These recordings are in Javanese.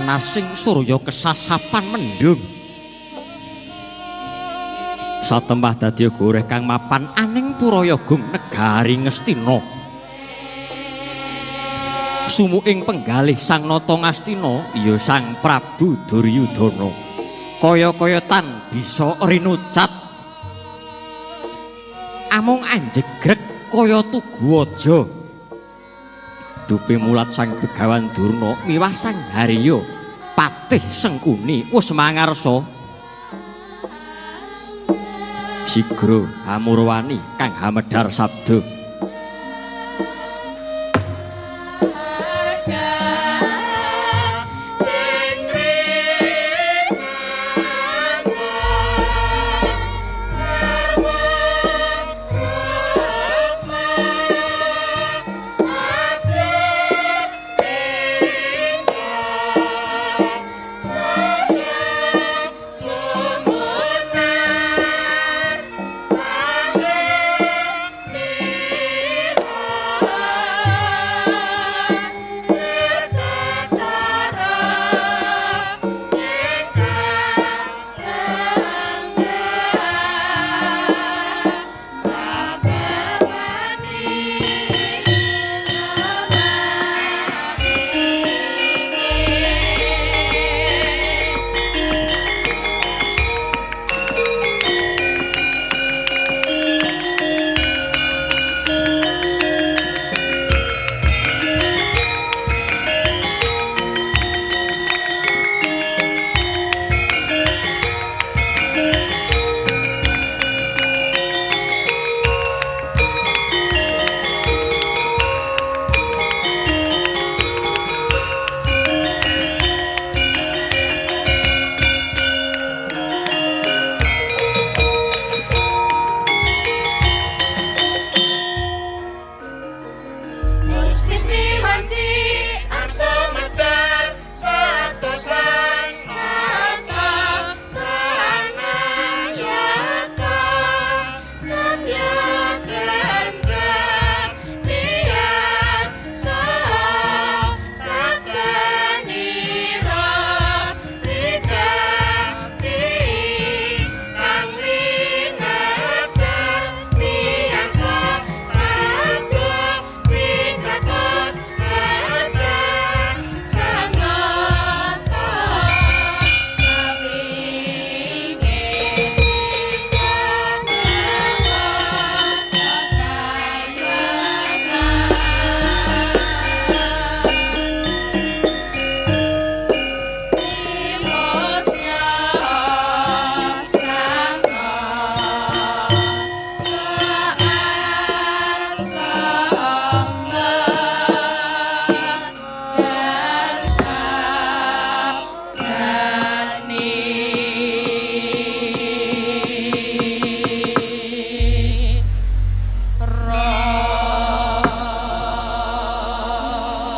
panasing surya kesasapan mendung satembah dadi goreh kang mapan aning Purayagung negari Ngastina sumuing penggalih Sang Nata Ngastina ya Sang Prabu Duryudana kaya-kayatan bisa rinucat amung anjegreg kaya tugu aja dupi mulat sang Begawan Durna miwah sang Harya Patih Sengkuni wis mangarsa sigra Amurwani kang hamedhar sabda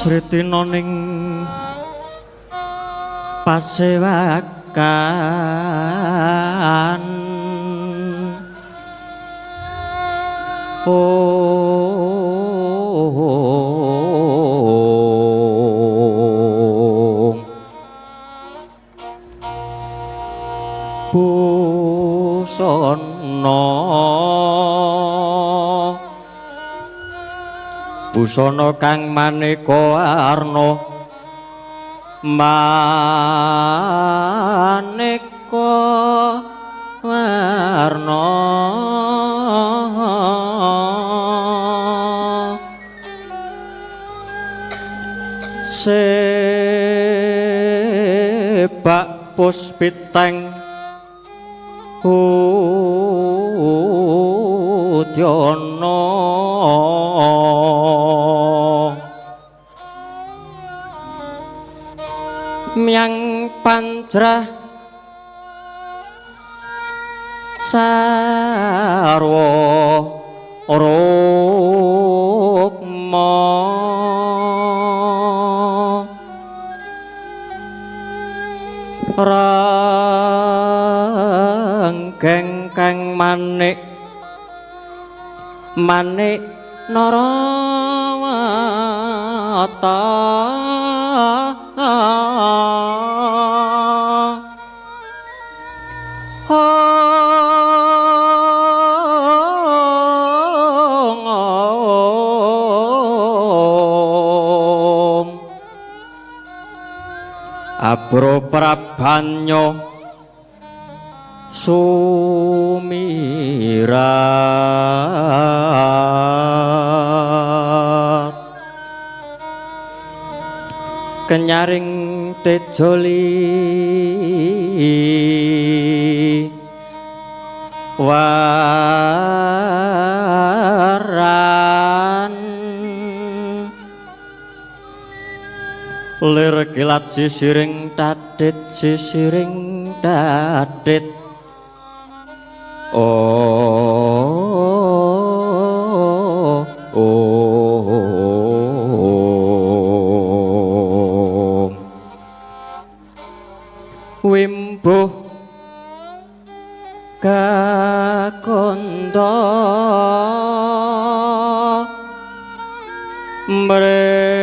Sritina ning pasewakan busana kang maneka arna maneka warna sebak puspiteng udyana miang panjrah sarwa rukma ranggeng kang manik manik narawata Abro Prabanyo sumirat kenyaring tejoli waran lir kilat sisiring dadit wimbuh kakonda mreminging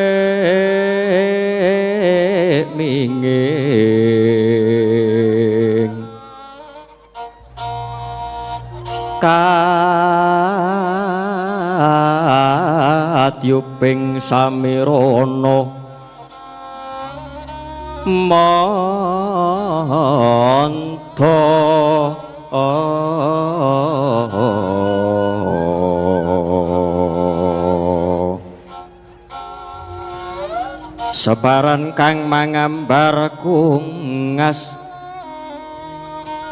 katyuping samirana mantha separan kang mangambar kungas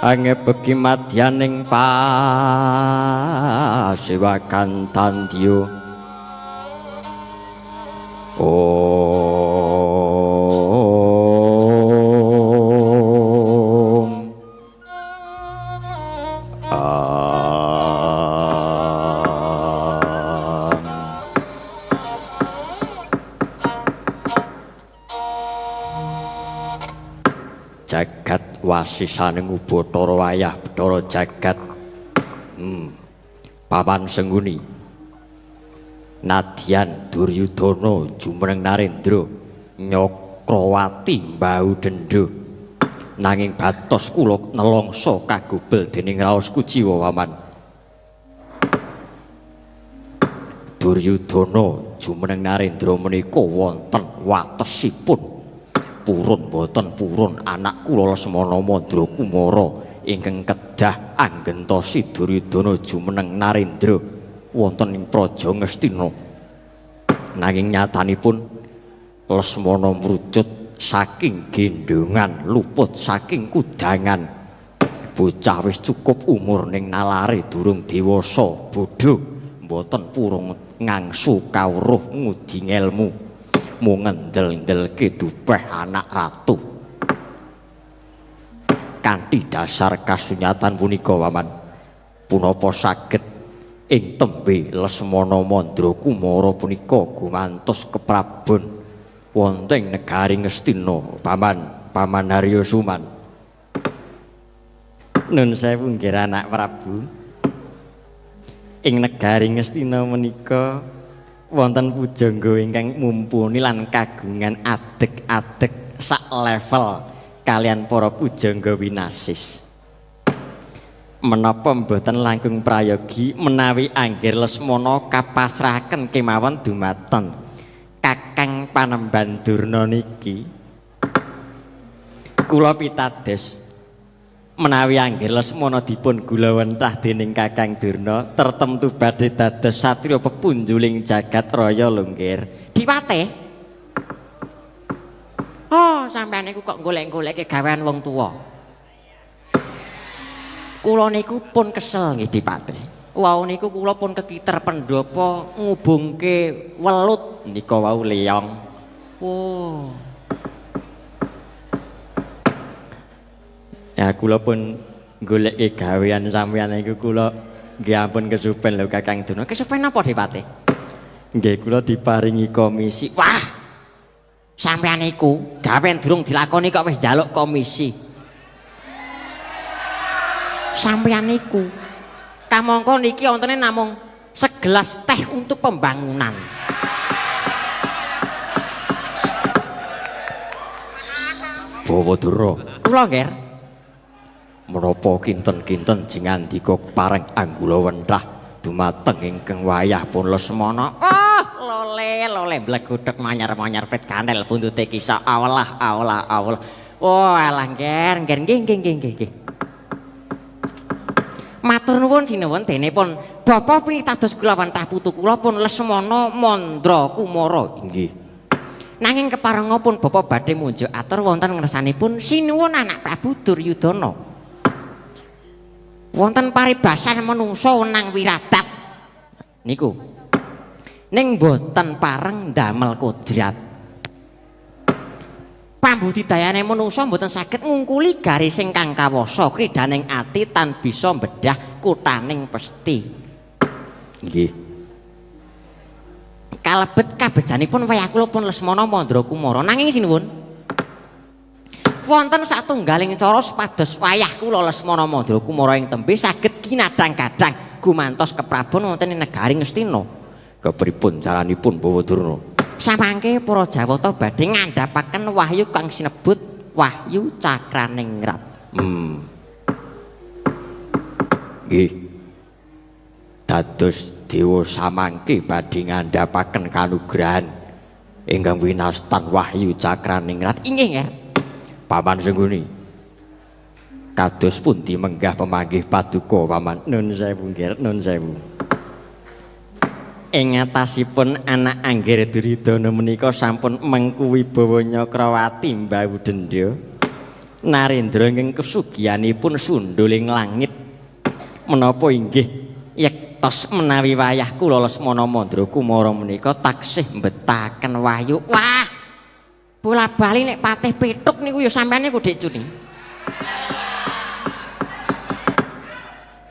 angebeki madyaning pasewakan tandya jagat wasisaning Ubathara wayah Bathara jagat papan sengguni nadyan Duryudana jumeneng Narendra Nyakrawati mbau dendha nanging batos kula nelangsa kagobel dening raos kuciwa waman Duryudana jumeneng Narendra menika wonten watesipun purun boten purun anak kula Lesmana Mandra Kumara ingkang kedah anggentosi Duryudana jumeneng Narendra wonten ing Praja Ngastina nanging nyatanipun Lesmana mrucut saking gendongan luput saking kudangan bocah wis cukup umur ning nalare durung dewasa bodho mboten purun ngangsu kawruh ngudi ngelmu mung ngendel-ndelke dupeh anak ratu kanthi dasar kasunyatan punika waman punapa saged ing tembe Lesmana Mandra Kumara punika gumantos keprabon wonten negari Ngastina paman Harya Suman nun sewu nggih anak Prabu ing negari Ngastina menika wonten pujangga ingkang mumpuni lan kagungan adeg-adeg sak level kalian para pujangga winasis menapa mboten langkung prayogi menawi angger Lesmana kapasrahaken kemawon dumateng Kakang Panembahan Durna niki kula pitados menawi angger Lesmana dipun gulawentah dening Kakang Durna tertemtu badhe dados satriya pepunjuling jagat raya longgir Diwate. Oh, sampeyan niku kok golek-goleke gawean wong tuwa. Kula niku pun kesel nggih Dipate. Wau niku kula pun kekiter pendhapa ngubungke welut nika wau leong. Oh. Ya kula pun goleki gawean sampeyan niku kula nggih ampun kesupen lho Kakang Durna. Kesupen apa Dipate? Nggih kula diparingi komisi. Wah. Sampeyan niku gawean durung dilakoni kok wis njaluk komisi. Sampeyan niku kamangka niki wontene namung segelas teh untuk pembangunan. Bawadara. Kula nggih. Menapa kinten-kinten jingandika pareng anggulawentah dumateng ingkang wayah pun Lesmana. Oh, lole blegodhek manyar-manyar pet kanel buntute kisah Allah. Oh, alah nggih. Matur nuwun sinuwun denipun Bapak pinitados kula wentah putu kula pun Lesmana Mandra Kumara. Inggih. Nanging keparengipun Bapa badhe munjuk atur wonten ngersanipun sinuwun anak Prabu Duryudana. Wonten paribasan manungsa wenang wiradat niku. Ning boten pareng damel kodrat. Pambudidayane manungsa mboten saged ngungkuli garis ingkang kawasa kridaning ati tan bisa mbedah kuthaning pesthi. Nggih. Kalebet kabejanipun wayah kula pun Lesmana Mandra Kumara nanging sinuwun wonten satunggaling cara supados wayah kula Lesmana Mandra Kumara ing tembe saged kinadang-kadang gumantos keprabon wonten ing negari Ngastina. Kepripun caranipun Bawadurna? Samangke para Jawata badhe ngandhapaken wahyu kang sinebut Wahyu Cakraningrat. Nggih. Dados dewa samangke badhe ngandhapaken kanugrahan ingkang winastan Wahyu Cakraningrat. Inggih nggih. Paman Sengguni. Kados pundi menggah pemanggih paduka Paman? Nun sewu nggih, nun sewu. Ing atasipun anak Anggir Duryudana menika sampun mengku wibawa Nyakrawati mbawu dendya. Narendra ingkang kesugihanipun sunduling langit. Menapa inggih yektos menawi wayah kula Lesmana Mandra Kumara menika taksih mbetahaken wahyu. Wah. Bola-bali nek patih petuk niku ya sampeyan niku Dik Juni.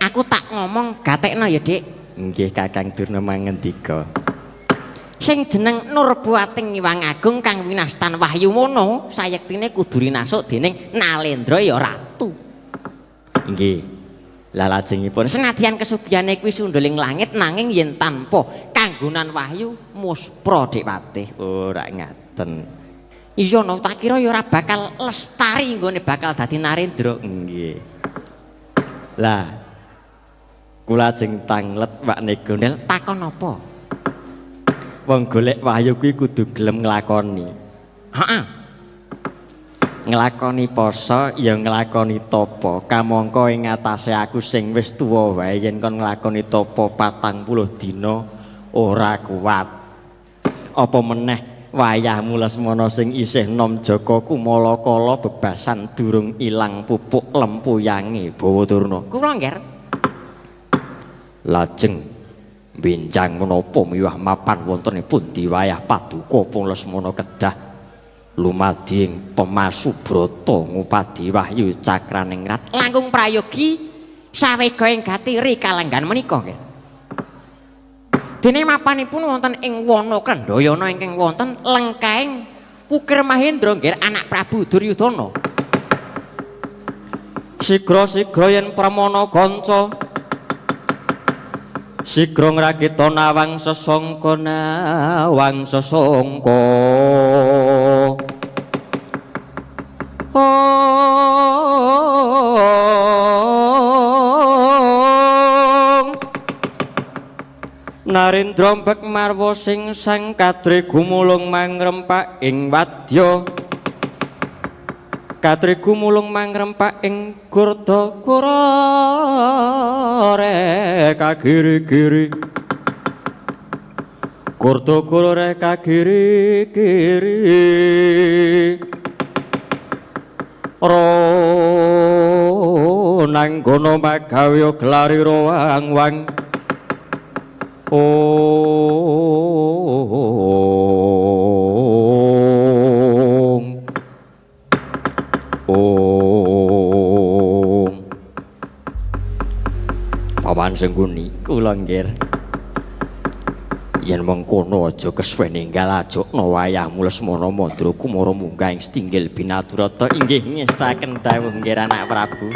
Aku tak ngomong gatekno ya Dik. Nggih Kakang Durna mangendika. Sing jeneng Nurbuating Iwang Agung kang winastan wahyu mono sayektine kudu rinasuk dening Nalendra ya ratu. Nggih. Lah lajengipun senadyan kesugihane kuwi sunduling langit nanging yen tanpa kanggonan wahyu muspra Dik Patih. Ora ngaten. Iya no tak kira ya ora bakal lestari nggone bakal dadi Narendra. Nggih. Lah kula jeng tanglet Pak Negonel takon apa? Wong golek wahyu kuwi kudu gelem nglakoni. Heeh. Nglakoni poso ya nglakoni tapa. Kamangka ing atase aku sing wis tuwa wae yen kon nglakoni tapa 40 dina ora kuat. Apa meneh wayahmu Lesmana sing isih nom Jaka Kumala kala bebasan durung ilang pupuk lempuyange Bawadurna. Kula nggih. Lajeng benjang menapa miwah mapan wontenipun di wayah paduka pun Lesmana kedah lumadi ing Pemasubrata ngupadi Wahyu Cakraningrat langkung prayogi sawega ing gatiri kalenggan menika nggih. Dene mapanipun wonten ing wana Kendhayana ingkang wonten lengkaing Wukir Mahendra nggih anak Prabu Duryudana. Sigra-sigra yen pramana kanca sigra ngrakita nawang sesangka nawang sesangka Narendra mbek marwa sing sang kadre gumulung mangrempak ing wadya kadre gumulung mangrempak ing gurda-gura reka giri-giri gurda-gura reka giri-giri ro nang gono magawe glari roang-wang Paman Sengguni kula nggih yen mengkono aja kesuwen ninggal ajokna wayahmu Lesmana Mandra Kumara munggah ing Stinggil Binaturata inggih ngestaken dawuh nggih anak Prabu.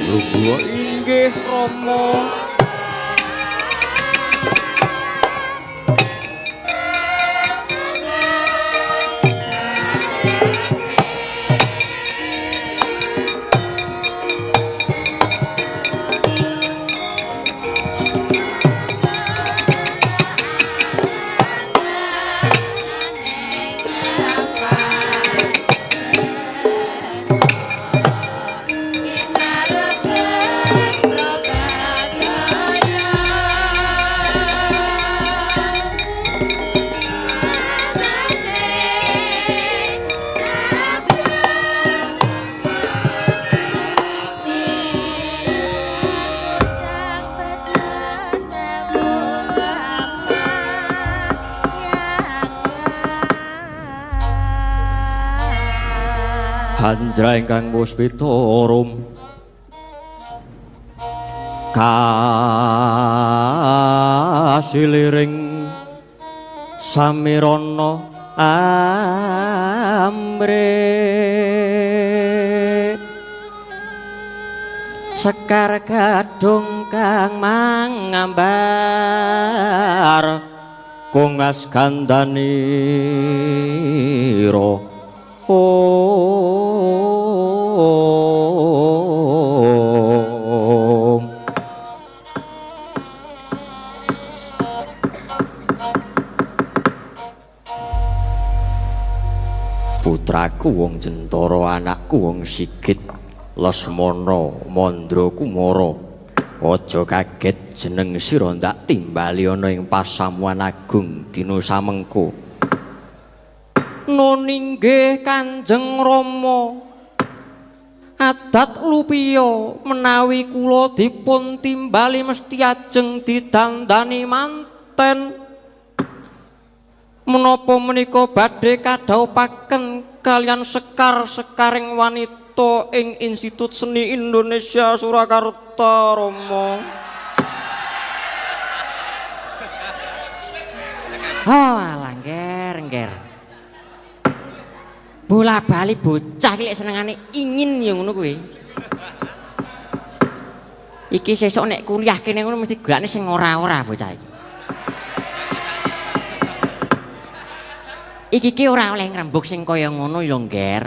lungguh inggih Rama. Hanjra ingkang puspita rum kasiliring samirana amre sekar gadung kang mangambar kungas gandanira putraku wong Jentara, anakku wong Sigit, Lesmana, Mandra Kumara. Aja kaget jeneng sira ndak timbali ana ing pasamuan agung dina samengko. Nun inggih Kanjeng Rama. Adat lupiya menawi kula dipun timbali mesti ajeng didandani manten. Menapa menika badhe kadhaupaken kalian sekar-sekaring wanita ing Institut Seni Indonesia Surakarta Rama. Oh, alah ngger. Bola bali bocah iki lek senengane ingin ya ngono kuwi. Iki sesuk nek kuliah kene ngono mesti golekne sing ora-ora bocah iki. Iki ora oleh ngrembug sing kaya ngono ya, Ngger.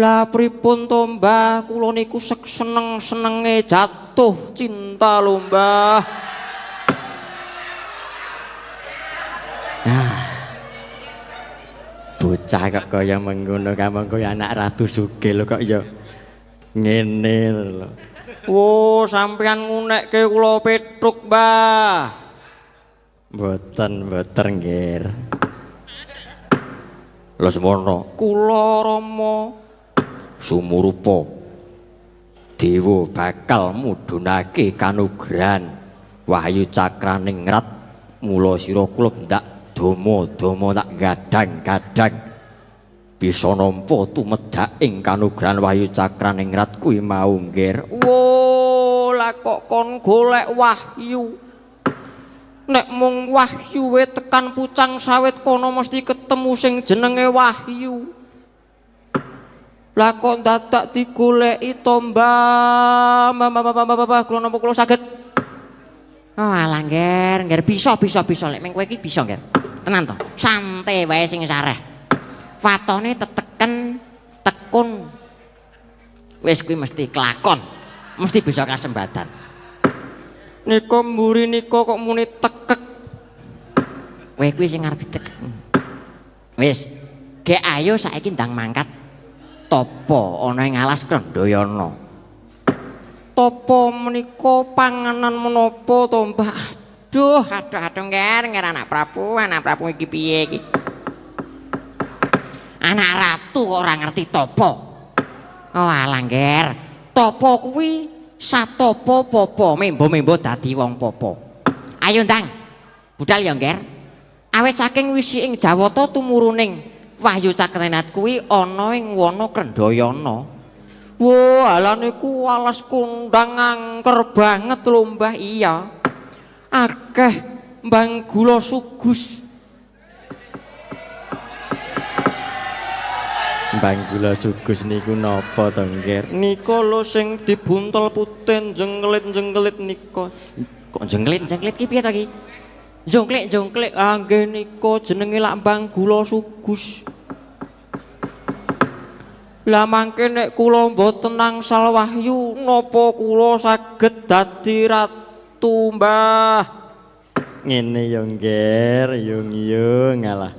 Lah pripun to, Mbah? Kula niku seneng-senenge jatuh cinta lho, Mbah. Bocah kok kaya mengkono kamang kaya anak ratu sugih lho kok ya ngene lho. Oh, sampean ngunekke kula petruk, Mbah. Mboten Ngger. Lesmana, kula Rama sumurupa dewa bakal mudhunake kanugrahan Wahyu Cakraning Ngrat. Mula sira kula ndak dama-dama tak gadang-gadang bisa nampa tumedhak ing kanugrahan Wahyu Cakraning Ngrat kuwi mau, Ngger. Wo, lah kok kon golek wahyu. Nek mung wahyu we tekan pucang sawit kono mesti ketemu sing jenenge Wahyu. Lah kok dadak digoleki to, Mbah? Mbah, kula napa kula saged? Oh, alah, Ngger, bisa lek meng kowe iki bisa, Ngger. Tenan to. Santai wae sing sareh. Watone teteken tekun. Wis kuwi mesti kelakon. Mesti bisa kasembatan. Nika mburi nika kok muni tekek. Kowe kuwi sing arep ditekek. Wis, gek ayo saiki ndang mangkat tapa ana ing alas Krandayana. Tapa menika panganan menapa to, Mbah? Aduh, Ngger anak Prabu iki piye iki? Anak ratu kok ora ngerti tapa. Oh, alah, Ngger. Tapa kuwi satopo popo, membo dadi wong popo. Ayo ndang, budal ya, Ngger. Awet saking wisi ing Jawata tumuruning Wahyu Cakraning Ngrat kuwi ana ing wana Krandayana. Wah, ala niku alas kondang angker banget lho, Mbah. Iya. Akeh mbang gula sugus. Mbang kula sugus niku napa to, Ngger? Nika lho sing dibuntel puten jengkelit-jengkelit nika. Kok jengkelit-jengkelit ki piye to ki? Jongklek-jongklek nggih nika jenenge lak Mbang kula sugus. Lah mangke nek kula mboten nangsal wahyu napa kula saged dadi ratu, Mbah? Ngene ya, Ngger, yung ngalah.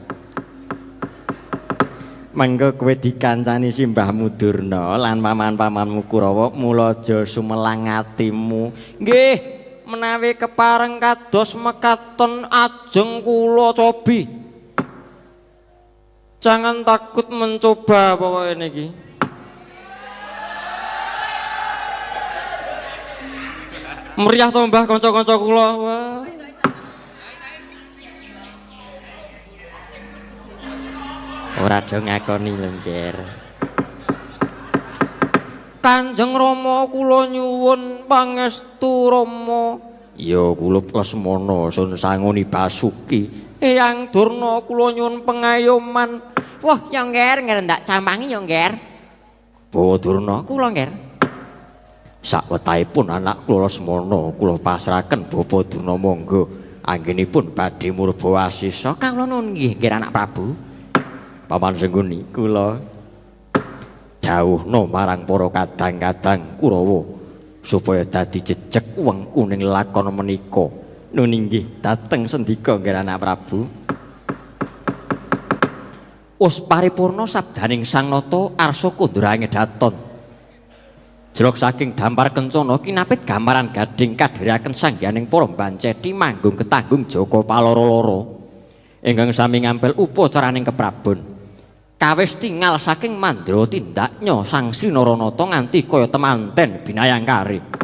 Mengko kowe dikancani simbahmu Durna lan paman-pamanmu Kurawa mula aja sumelang atimu. Nggih, menawi kepareng kados mekaten ajeng kula cobi. Jangan takut mencoba pokoknya niki. Meriah to Mbah kanca-kanca kula. Wah. Ora do ngakoni lho, Ngger. Kanjeng Rama kula nyuwun pangestu Rama. Ya kula Lesmana sun sangoni Basuki. Eyang Durna kula nyuwun pengayoman. Wah, ya Ngger, ndak campangi ya Ngger. Bawa Durna, Kula Ngger. sakwetahipun anak kula Lesmana kula pasrahaken Bapa Durna monggo anggenipun badhe murba asisa. Kawula nuwun nggih, Ngger anak Prabu. Paman Sengguni kula dawuhna marang para kadang-kadang Kurawa supaya dadi jejeg wengku ning lakon menika. Nun inggih dateng sendika Ngger anak Prabu. Us paripurna sabdaning Sang Nata arsa kondrange daton. Jelok saking dampar kencana kinapit gambaran gading kadhiraken sangganing para mbanceti manggung ketanggung Jaka paloro-loro ingkang sami ngampil upacaraning keprabon. Kawis tingal saking mandra tindaknya Sang Sinaranata nganti kaya temanten binayangkari.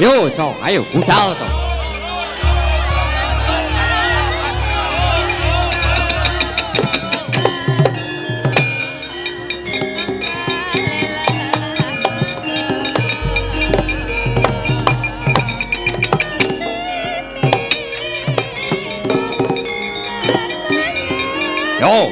Yo, Cok, ayo budal to. Yo.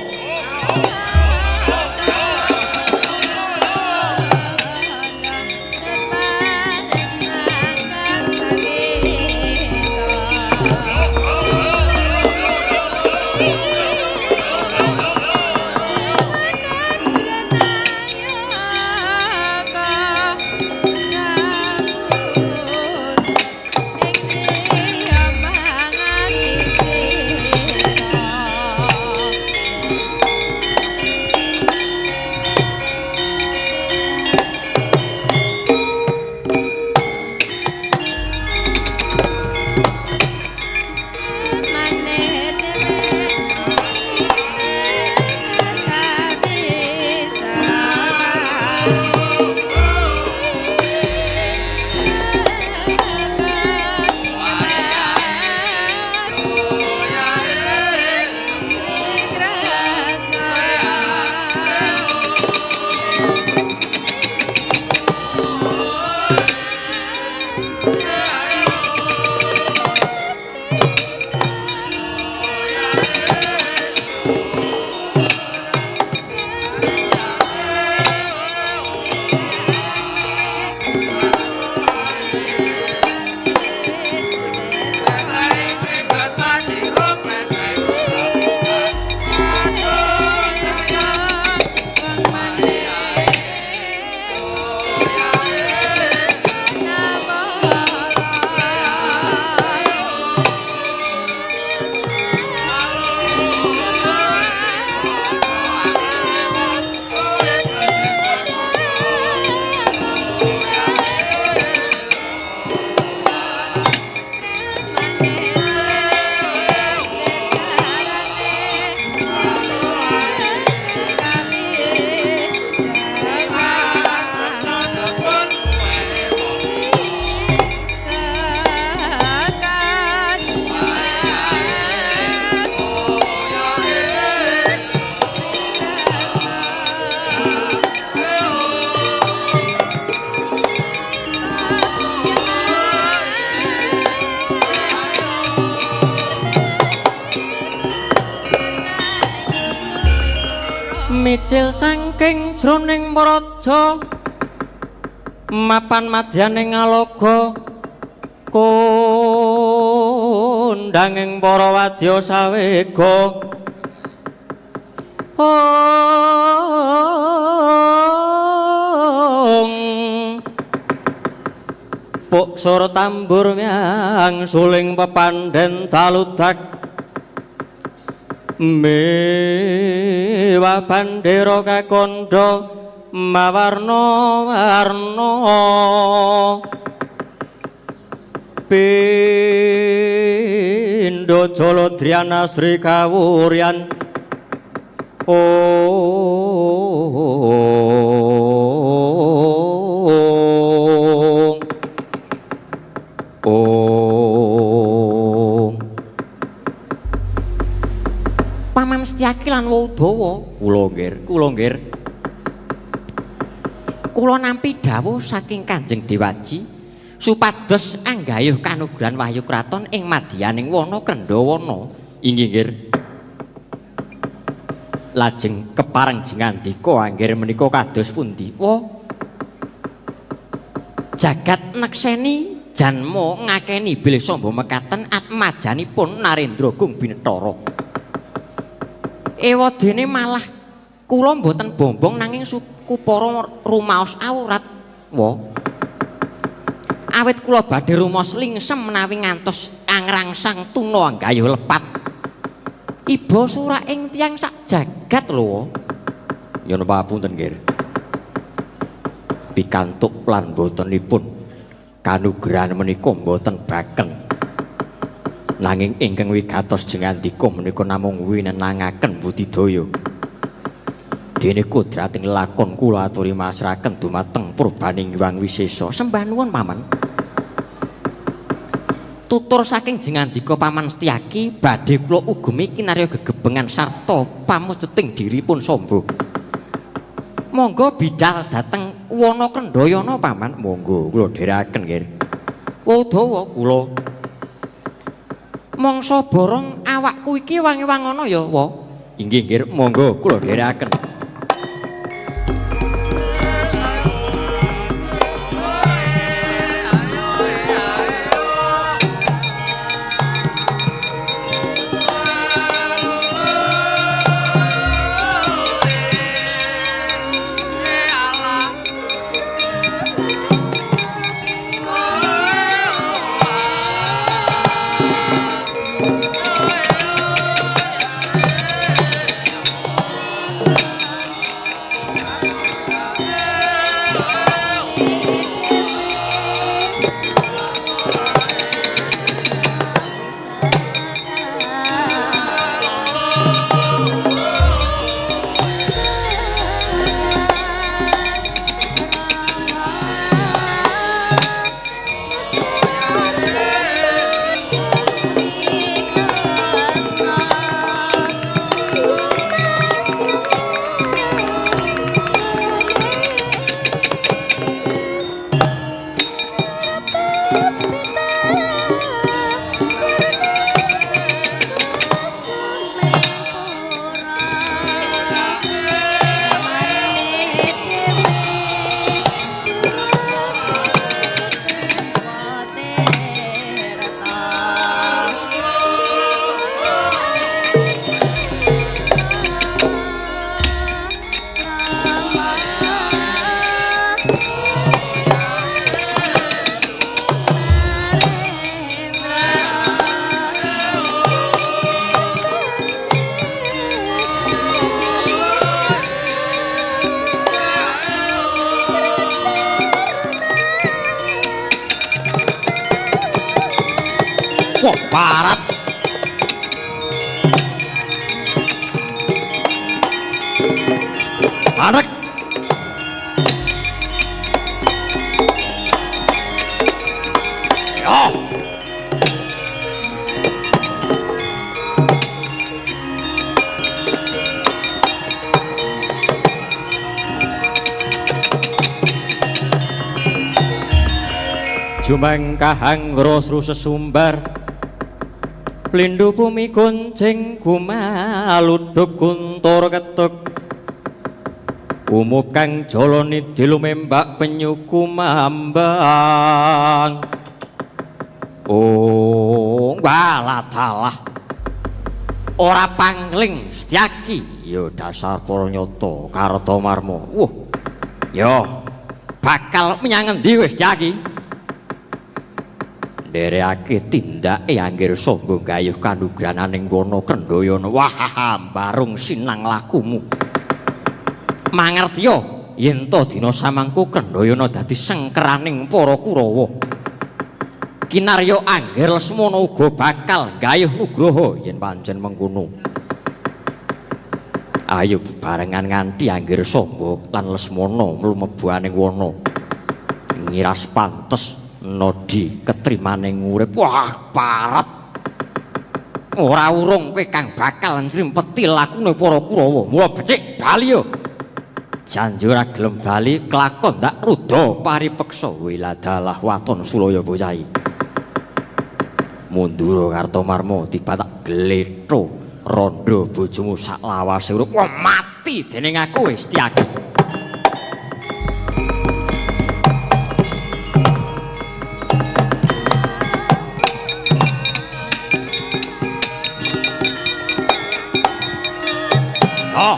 ijil saking jroning praja mapan madyaning alaga kondanging para wadya sawega puk sur tambur miang suling pepandhen taludak mewa bandera kakandha mawarna-warna pindha Jaladryana Sri Kawuryan Paman Setyaki lan Udawa kula nggih kula nampi dawuh saking Kanjeng Dewaji supados anggayuh kanugrahan wahyu kraton ing madyaning wana Kendhawana inggih nggih lajeng kepareng jengandika anggir menika kados pundi jagat nekseni janma ngakeni bilih samba mekaten atmajanipun Narendra Gung Binetara ewadene malah kula mboten bombong nanging kupara rumaos awrat awit kula badhe rumaos lingsem menawi ngantos angrangsang tuna anggayuh lepat iba suraing tiyang sak jagat lho nyuwun papunten nggih pikantuk lan botenipun kanugrahan menika mboten baken nanging ingkang wigatos jengandika menika namung winenangaken budidaya dene kodrating lakon kula aturi masraken dumateng Purbaning Hyang Wisesa sembah nuwun paman tutur saking jengandika Paman Setyaki badhe kula ugemi kinarya gegebengan sarta pamuceting diripun samba monggo bidhal dhateng wana Kendhayana paman monggo kula dherekaken nggih Udawa kula mangsa borong awakku iki wangi-wangana ya inggih nggih monggo kula dherekaken Barat anak ya jumengkahang rosru sesumbar Lindhu bumi gonceng gumaludhuk guntur ketuk Umup kang jalane dilumembak penyuku mambang. Oh, waladalah. Ora pangling Setyaki. Ya dasar para nyata Kartamarma. Ya bakal menyang endi wis Setyaki? Nderekake tindake anggere sombong gayuh kanugrananing wana Kendhayana. Wah, barung sinang lakumu. Mangertiya yen to dina samangku Kendhayana dadi sengkeraning para Kurawa. Kinarya Angger Lesmana uga bakal gayuh nugraha yen pancen mengkono. Ayo bebarengan nganti Angger Samba lan Lesmana mlumebu aning wana. Ngiras pantes nodi ketrimaning urip. Wah, parat. Ora urung kowe kang bakal nrimpeti lakune para Kurawa. Muwa becik bali yo. Janji ora gelem bali kelakon ndak ruda paripeksa. Wiladalah waton Sulaya Boyahi. Mundura Kartamarma tiba tak gletho rondo bojomu sak lawase urip. Wah, mati dening aku wis Setyaki. Oh.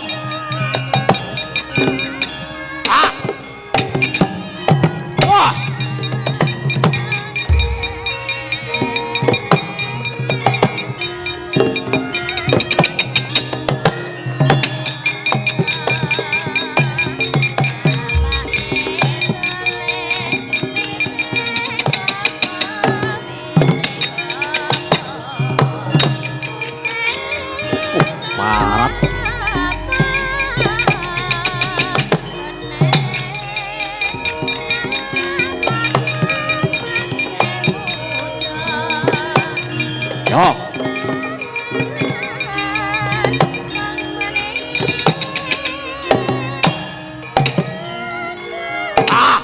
Ah. Wah. Parat. Yo. Ah.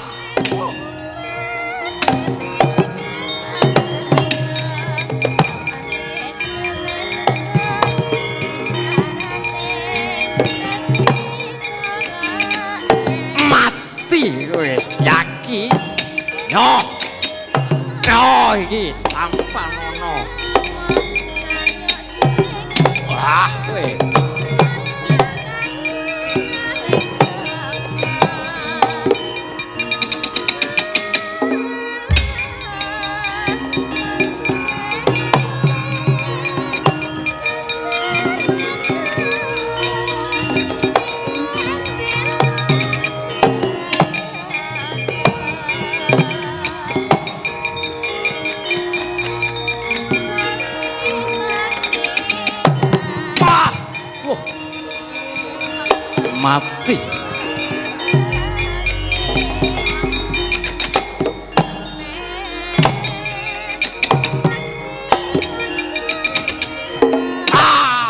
Mati wis Setyaki. Yo. Yo iki tampan ngono. Wah, kowe. Mati. Ah.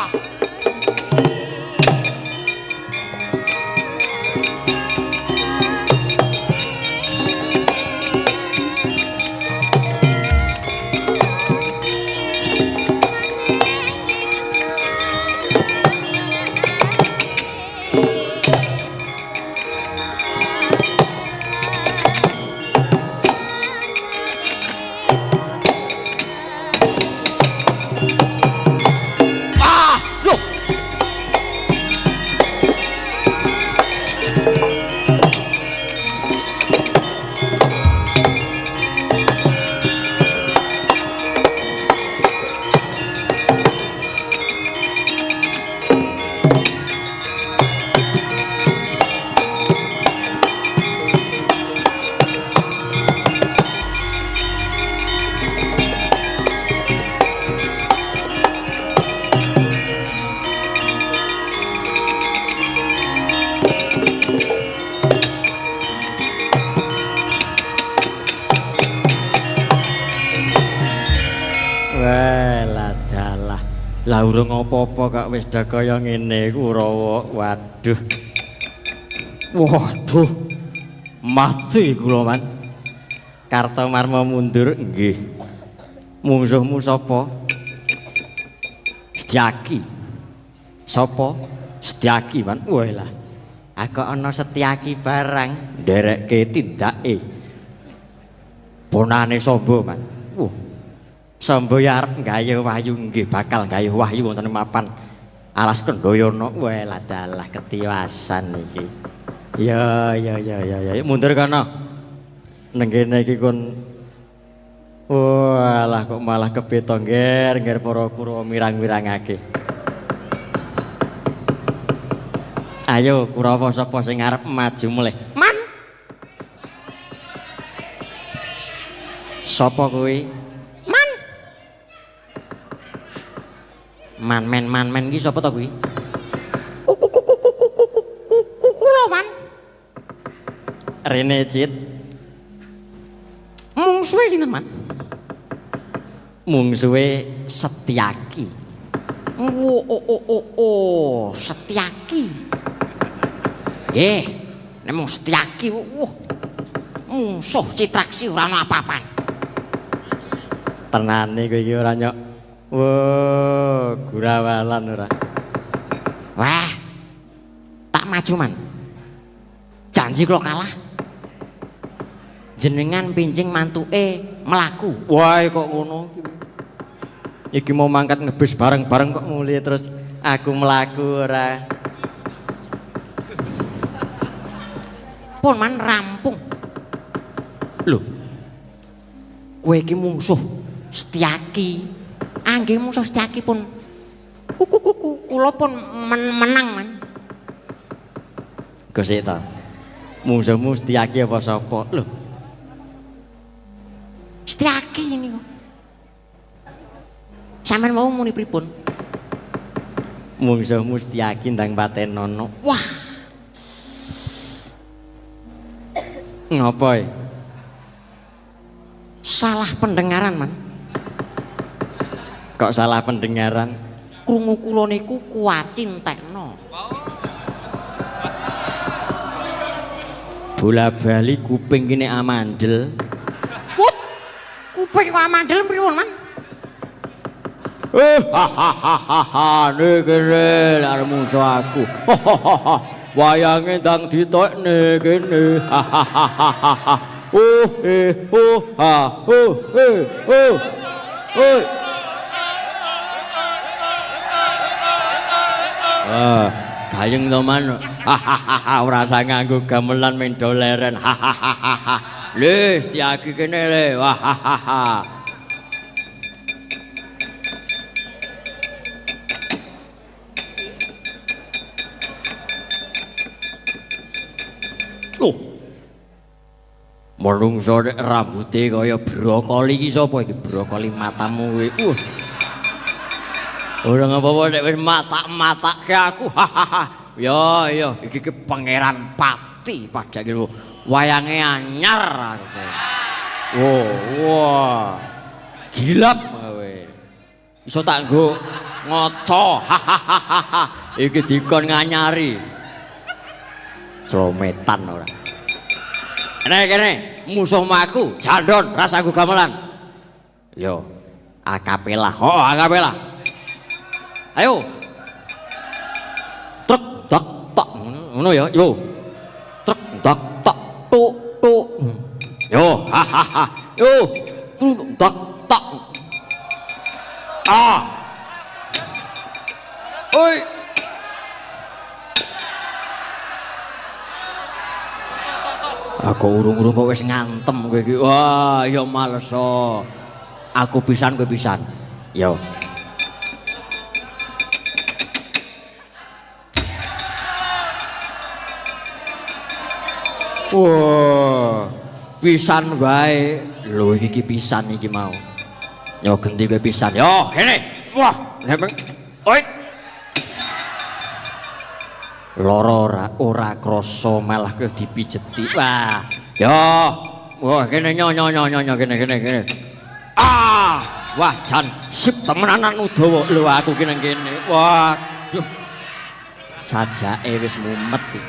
Lah urung apa-apa kok wis dah kaya ngene Kurawa. Waduh. Waduh. Mati kula man. Kartamarma mundur nggih. Mungsuhmu sapa? Setyaki. Sapa? Setyaki man. Wah lah. Aku ana Setyaki barang nderekke tindake bonane Samba man. Samba ya arep nggayuh wahyu nggih bakal nggayuh wahyu wonten mapan alas Kendayana. Wah ladalah ketiwasan iki. Ya mundur kana. Neng kene iki kon walah kok malah kebeta ngger para Kurawa mirang-mirangake. Ayo Kurawa sapa sing arep maju mulih? Man. Sapa kuwi? Man iki sapa to kuwi? Kula man. Rene Cit. Mungsuhe sinten man? Mungsuhe Setyaki. Setyaki. Nggih, nek mung Setyaki mungsuh Citraksi ora ana apa-apan. Tenane kowe iki ora nyok. Wah, gurawalan ora. Wah. Tak maju man. Janji kula kalah. Jenengan pinjing mantuke mlaku. Wah, kok ngono iki. Iki mau mangkat ngebis bareng-bareng kok mulih terus aku mlaku ora. Pun man rampung. Lho. Kowe iki mungsuh Setyaki. Nggih mungsuh Setyaki pun kula pun menang man. Gosik ta. Mungsuhmu Setyaki apa sapa? Lho. Setyaki ini kok. Sampeyan mau muni pripun? Mungsuhmu Setyaki ndang patenono. Wah. Ngapa? Salah pendengaran man. Kok salah pendengaran? Krungu kula niku kuwaci entekno. Bola-bali kuping kene amandel. Put. Kuping kok amandel pripun man? Kene lare musuh aku. Wayange ndang ditokne kene. Gayeng to man. Ora usah nganggo gamelan mendo leren. Le Setyaki kene le. Menungso nek rambuté kaya brokoli iki sapa iki? Brokoli matamu kuwi. Ora ngapa-apa nek wis matak-matakke aku. Ya, iki Pangeran Pati padha iki wayange anyar aku. Wah. Gilap kowe. Iso tak nggo ngaca. Iki dikon nganyari. Slometan ora. Kene musuhmu aku jandon rasaku gamelan. Yo akapela. Oh akapela. Ayo. Truk tak tak ngono ya. Yo. Truk tak tak tuk tuk. Yo Yo. Truk tak tak. Oi. Aku urung-urung kok wis ngantem kowe iki. Wah, ya males. Aku pisan kowe pisan. Yo. Wah, pisan wae. Lho iki pisan iki mau. Yo gendi kowe pisan. Yo, kene. Wah, oi. Loro ora krasa malah kowe dipijeti. Wah. Yo. Wah, kene nyo kene. Wah, jan sip temenanan Udawa. Lho aku ki nang kene. Waduh. Sajake wis mumet iki.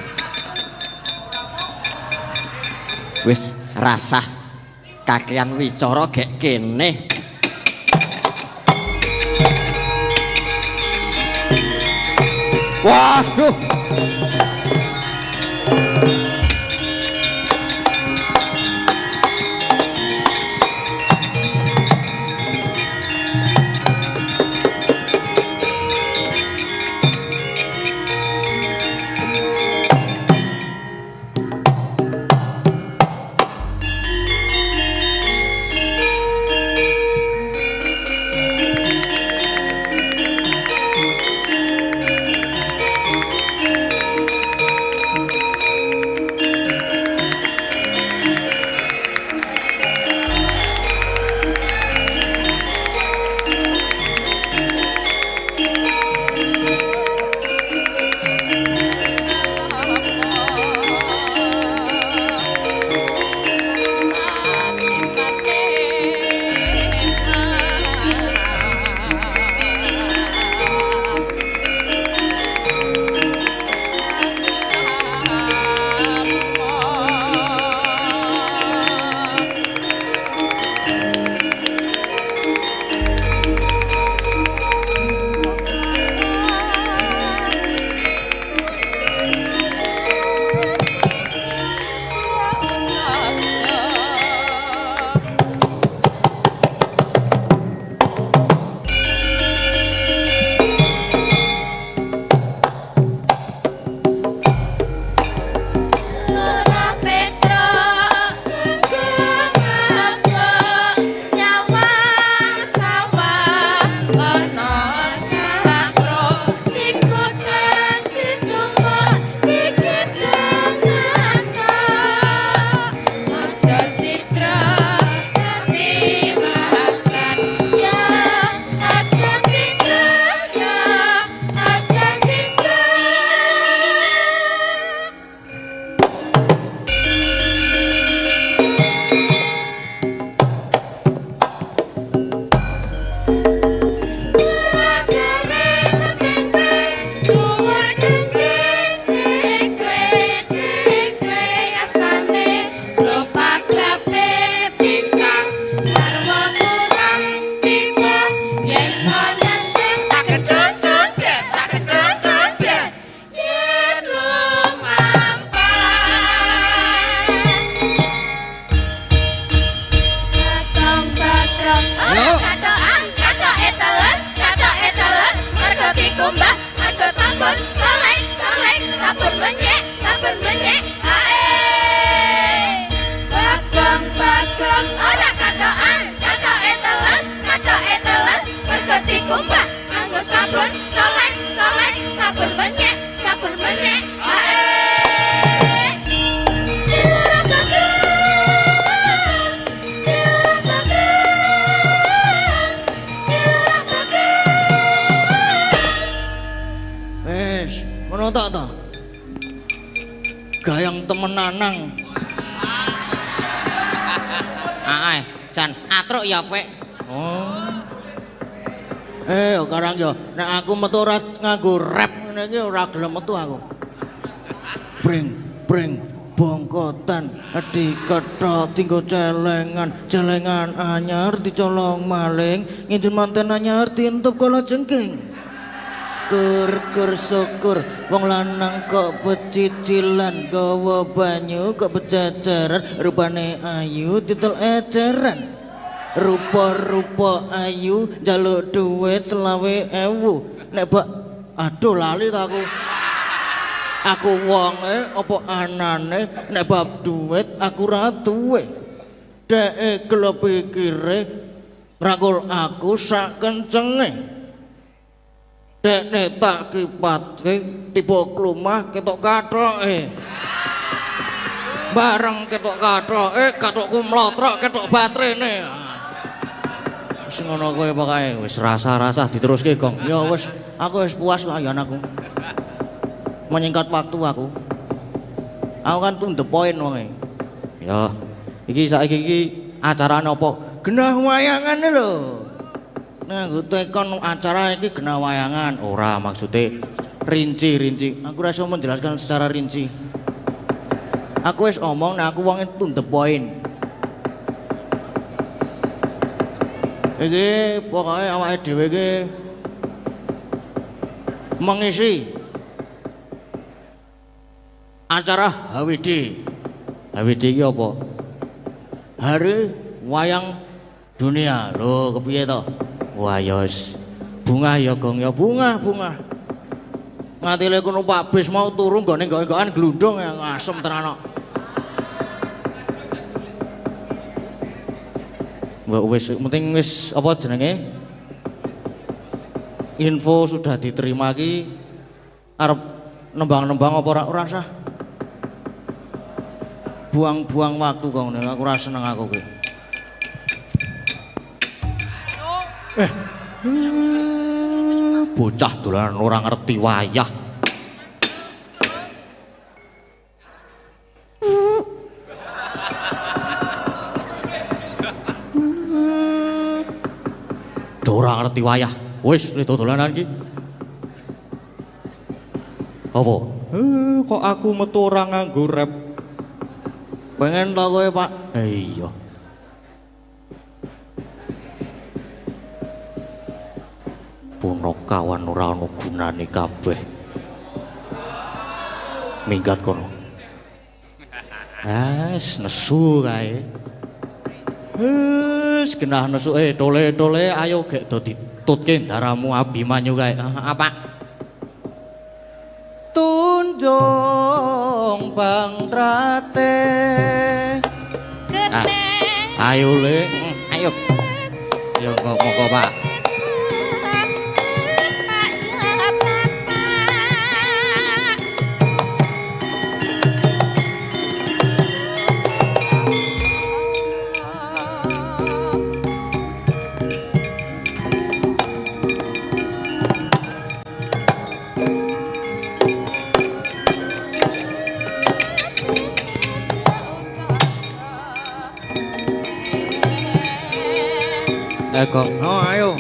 Wis rasah kakean wicara gek kene. Waduh. kumbah anggo sampun colek colek sampun menyek hae bagong ora katokan katoke teles mergo dikumbah anggo sampun colek colek sampun menyek hae ngono tok to. Gayang temenanang. Jan atruk ya, Pek. Oh. Karang yo nek aku metu ora nganggo rap ngene iki ora gelem metu aku. Bring bongkotan dikethok tinggo celengan anyar dicolong maling nginjen manten anyar dientup kala jengking. Kur syukur wong lanang kok becicilan gawa banyu kok bececeran rupane ayu titel eceran rupa-rupa ayu njaluk duit 20.000 nek bak aduh lali ta aku wonge apa anane nek bab duit aku ra duwe dhek kelo pikire rangkul aku sak kencenge Dek tak kipatke tiba klumah ketok kathoke. Bareng ketok kathoke, kathokku mlotrok ketok batrene. Wis ngono kowe pokoke wis rasa-rasa diteruske, Gong. Ya wis, aku wis puas kok ayan aku. Menyingkat waktu aku. Aku kan to the point wonge. Ya, iki saiki iki acarane apa? Genah wayangan lho. Nah, gue tekon acara ini kena wayangan. Ora maksudnya rinci. Aku rasa menjelaskan secara rinci. Aku wis omong, nah aku wong to the point. Iki pokoknya awake dhewe iki mengisi acara HWD. HWD iki apa? Hari Wayang Dunia. Lho, kepiye to? Wah yos, bunga ya Gong ya bunga. Ngatile kono Pak Bis mau turun gone enggak-enggakan glundung yang asem tenan kok. Mbak wis penting wis apa jenenge? Info sudah diterima ki arep nembang-nembang apa ora usah. Buang-buang waktu Gong aku ora seneng aku ki. Bocah dolanan ora ngerti wayah. Ora ngerti wayah. Wis dolanan iki. Apa? Kok aku metu ora nganggo rap. Pengen to kowe, Pak? Iya. Kawan ora ono gunane kabeh. Minggat kono. Nesu kae. Genah nesu tole ayo gek do ditutke ndaramu Abimanyu kae. Apa? Tunjung Bang Trate. Ayo le, ayo. Yo monggo Pak. Eko, oh ayo.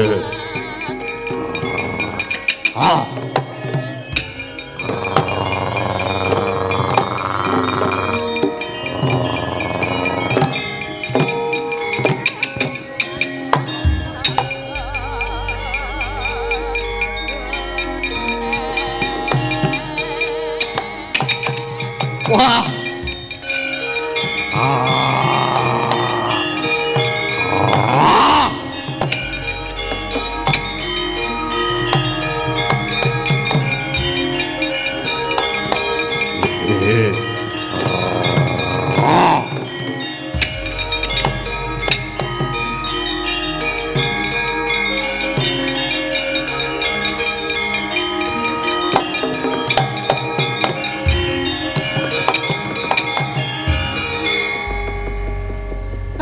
Wah.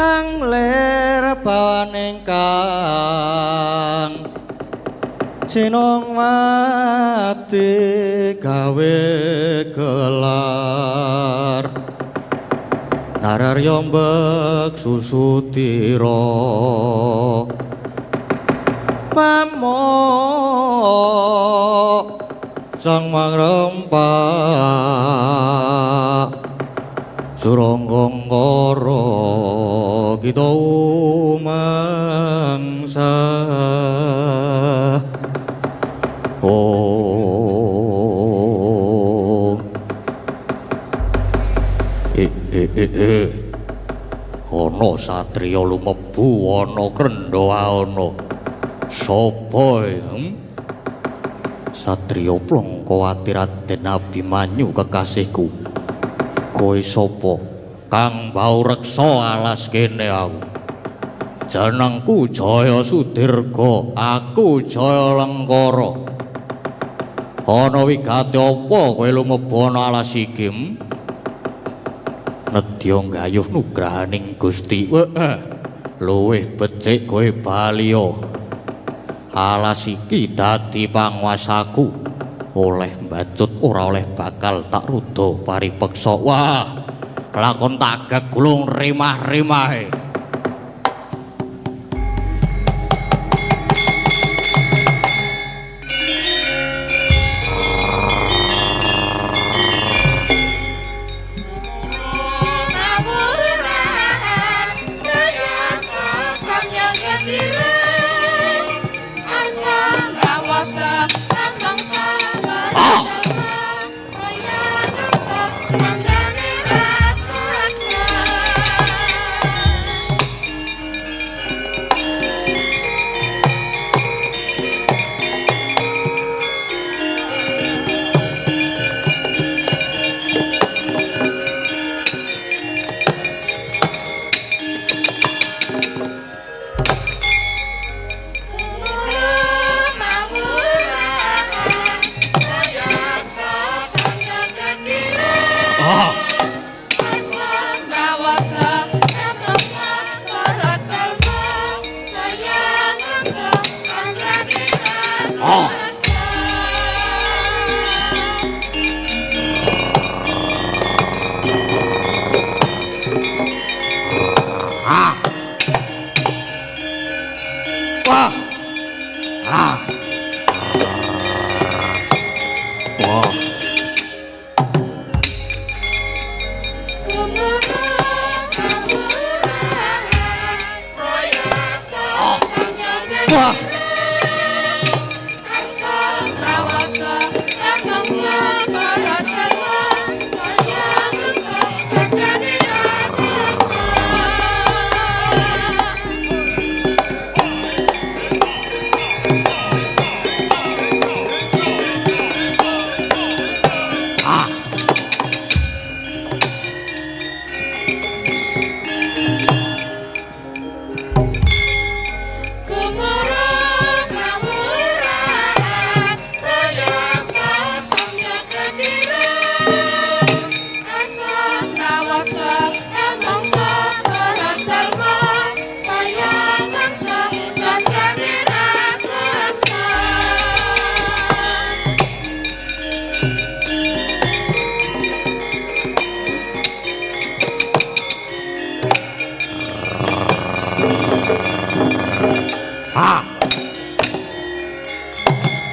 Angler bawaning kang sinong mati gawe gelar nararya mbek susutira pamok sang mangrempak Suranggangkara kita mangsa ana satriya lumebu ana krendha ana sapa satriya Plongkowati Raden Abimanyu kekasihku kowe sapa kang bau reksa alas kene aku jenengku Jaya Sudirga aku Jaya Lengkara ana wigati apa kowe lumebu ana alas iki nedya gayuh nugrahaning Gusti luwih becik kowe baliya alas iki dadi panguwasaku oleh mbacut ora oleh bakal tak ruda paripeksa wah lakon tak gegulung rimah-rimahe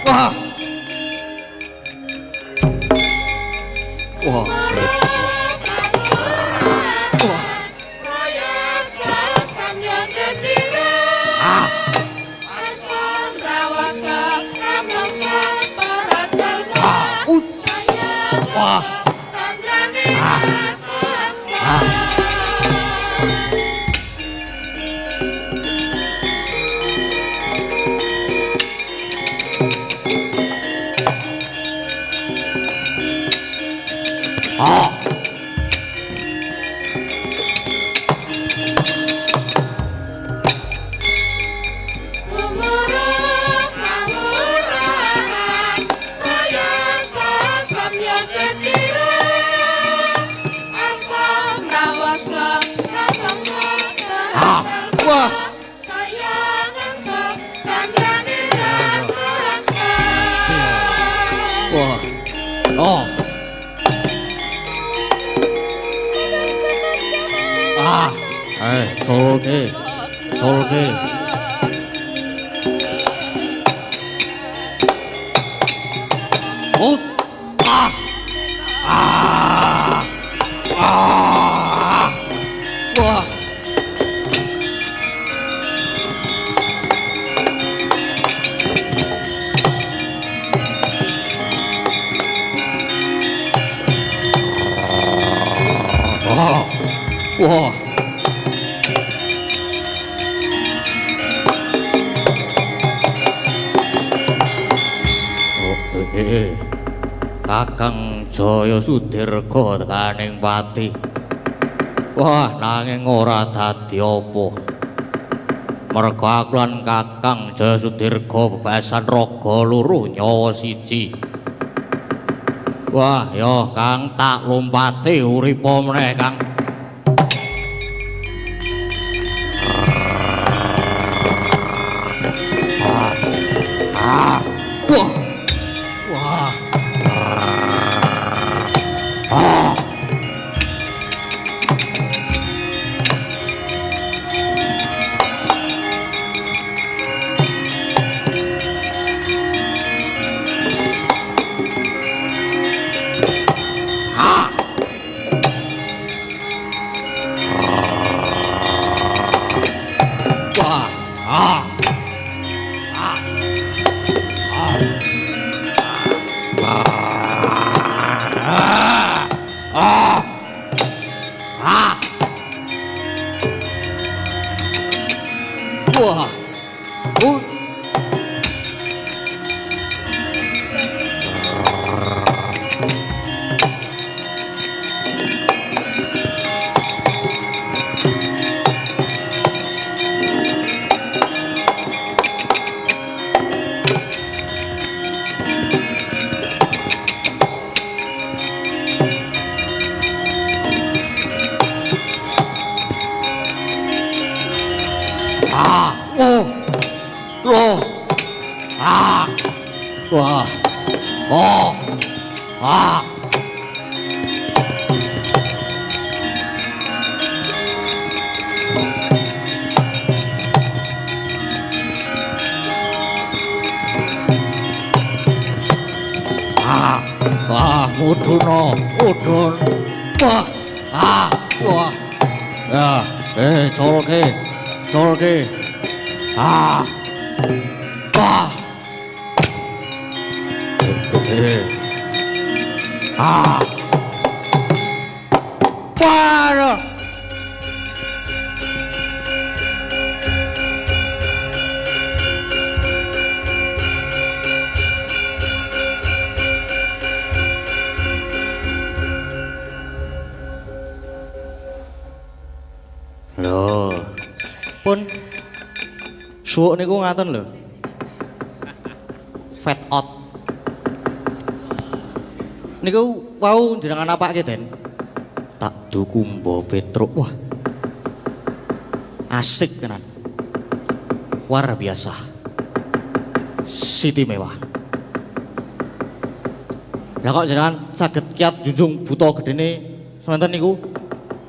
Wah. Wah. Wah. Wah. Wah. Oh. Solke. Solke. Oh. Ah. Ah. Ah. Wah. Wah. Kakang Jaya Sudirga tekaning pati. Wah, nanging ora dadi apa. Merga aku lan Kakang Jaya Sudirga bebasan raga loro nyawa siji. Wah, ya Kang tak lompati uripa meneh, Kang. Wah. Wah. Wah. Loh. Wah. Oh. Mudun. Wah. Wah. Ya, colke. Wah. Waduh. Loh. Pun suwuk niku ngaten lho. Fat out. Niku wau jenengan apake, Den? Tak duku Mbah Petruk. Wah. Asik tenan. Luar biasa. Siti mewah. Lah kok jenengan saged kiat junjung buta gedene semanten niku?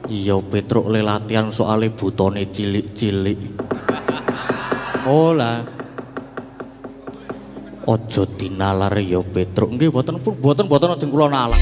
Iya Petruk le latihan soale butane cilik-cilik. Oh lah. Aja dinalar ya Petruk. Nggih boten ajeng kula nalar.